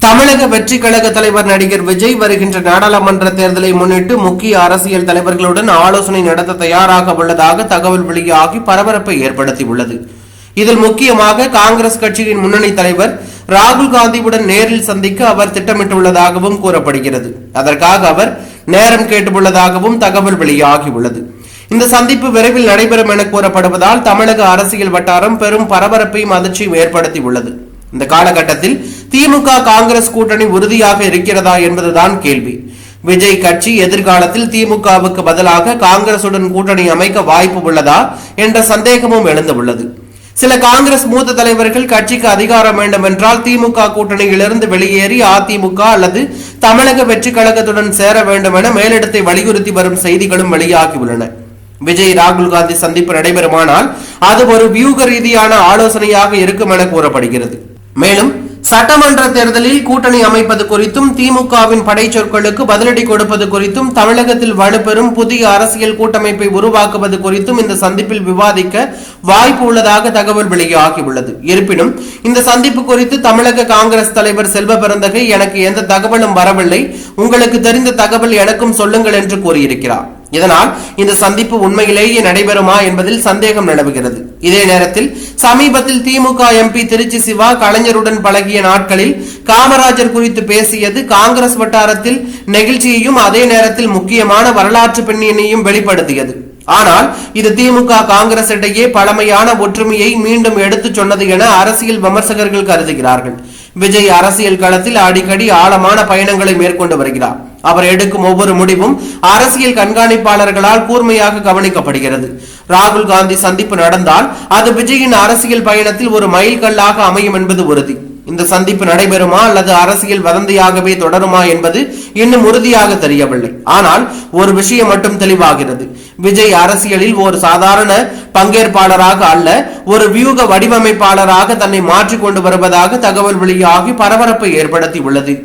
தமிழக வெற்றி கழக தலைவர் நடிகர் விஜய் வருகின்ற நாடாளுமன்ற தேர்தலை முன்னிட்டு முக்கிய அரசியல் தலைவர்களுடன் ஆலோசனை நடத்த தயாராக உள்ளதாக தகவல் வெளியாகி பரபரப்பை ஏற்படுத்தியுள்ளது. இதில் முக்கியமாக காங்கிரஸ் கட்சியின் முன்னணி தலைவர் ராகுல் காந்தியுடன் நேரில் சந்திக்க அவர் திட்டமிட்டுள்ளதாகவும் கூறப்படுகிறது. அதற்காக அவர் நேரம் கேட்டுள்ளதாகவும் தகவல் வெளியாகியுள்ளது. இந்த சந்திப்பு விரைவில் நடைபெறும் என கூறப்படுவதால் தமிழக அரசியல் வட்டாரம் பெரும் பரபரப்பையும் அதிர்ச்சியும் ஏற்படுத்தியுள்ளது. இந்த காலகட்டத்தில் திமுக காங்கிரஸ் கூட்டணி உறுதியாக இருக்கிறதா என்பதுதான் கேள்வி. விஜய் கட்சி எதிர்காலத்தில் திமுகவுக்கு பதிலாக காங்கிரசுடன் கூட்டணி அமைக்க வாய்ப்பு உள்ளதா என்ற சந்தேகமும் எழுந்துள்ளது. சில காங்கிரஸ் மூத்த தலைவர்கள் கட்சிக்கு அதிகாரம் வேண்டும் என்றால் திமுக கூட்டணியிலிருந்து வெளியேறி அதிமுக அல்லது தமிழக வெற்றி கழகத்துடன் சேர வேண்டும் என மேலிடத்தை வலியுறுத்தி வரும் செய்திகளும் வெளியாகியுள்ளன. விஜய் ராகுல் காந்தி சந்திப்பு நடைபெறுமானால் அது ஒரு வியூக ரீதியான ஆலோசனையாக இருக்கும் என கூறப்படுகிறது. மேலும் சட்டமன்ற தேர்தலில் கூட்டணி அமைப்பது குறித்தும் திமுகவின் படைச்சொற்களுக்கு பதிலடி கொடுப்பது குறித்தும் தமிழகத்தில் வலுப்பெறும் புதிய அரசியல் கூட்டமைப்பை உருவாக்குவது குறித்தும் இந்த சந்திப்பில் விவாதிக்க வாய்ப்பு உள்ளதாக தகவல் வெளியாகியுள்ளது. இருப்பினும் இந்த சந்திப்பு குறித்து தமிழக காங்கிரஸ் தலைவர் செல்வ பெருந்தகை எனக்கு எந்த தகவலும் வரவில்லை, உங்களுக்கு தெரிந்த தகவல் எனக்கும் சொல்லுங்கள் என்று கூறியிருக்கிறார். இதனால் இந்த சந்திப்பு உண்மையிலேயே நடைபெறுமா என்பதில் சந்தேகம் நிலவுகிறது. இதே நேரத்தில் சமீபத்தில் திமுக எம்பி திருச்சி சிவா கலைஞருடன் பழகிய நாட்களில் காமராஜர் குறித்து பேசியது காங்கிரஸ் வட்டாரத்தில் நெகிழ்ச்சியையும் அதே நேரத்தில் முக்கியமான வரலாற்று பின்னணியையும் வெளிப்படுத்தியது. ஆனால் இது திமுக காங்கிரஸ் இடையே பழமையான ஒற்றுமையை மீண்டும் எடுத்துச் சொன்னது என அரசியல் விமர்சகர்கள் கருதுகிறார்கள். விஜய் அரசியல் களத்தில் அடிக்கடி ஆழமான பயணங்களை மேற்கொண்டு வருகிறார். அவர் எடுக்கும் ஒவ்வொரு முடிவும் அரசியல் கண்காணிப்பாளர்களால் கூர்மையாக கவனிக்கப்படுகிறது. ராகுல் காந்தி சந்திப்பு நடந்தால் அது விஜயின் அரசியல் பயணத்தில் ஒரு மைல்கல்லாக அமையும் என்பது உறுதி. இந்த சந்திப்பு நடைபெறுமா அல்லது அரசியல் வதந்தியாகவே தொடருமா என்பது இன்னும் உறுதியாக தெரியவில்லை. ஆனால் ஒரு விஷயம் மட்டும் தெளிவாகிறது. விஜய் அரசியலில் ஒரு சாதாரண பங்கேற்பாளராக அல்ல, ஒரு வியூக வடிவமைப்பாளராக தன்னை மாற்றிக் கொண்டு வருவதாக தகவல் வெளியாகி பரபரப்பை ஏற்படுத்தி உள்ளது.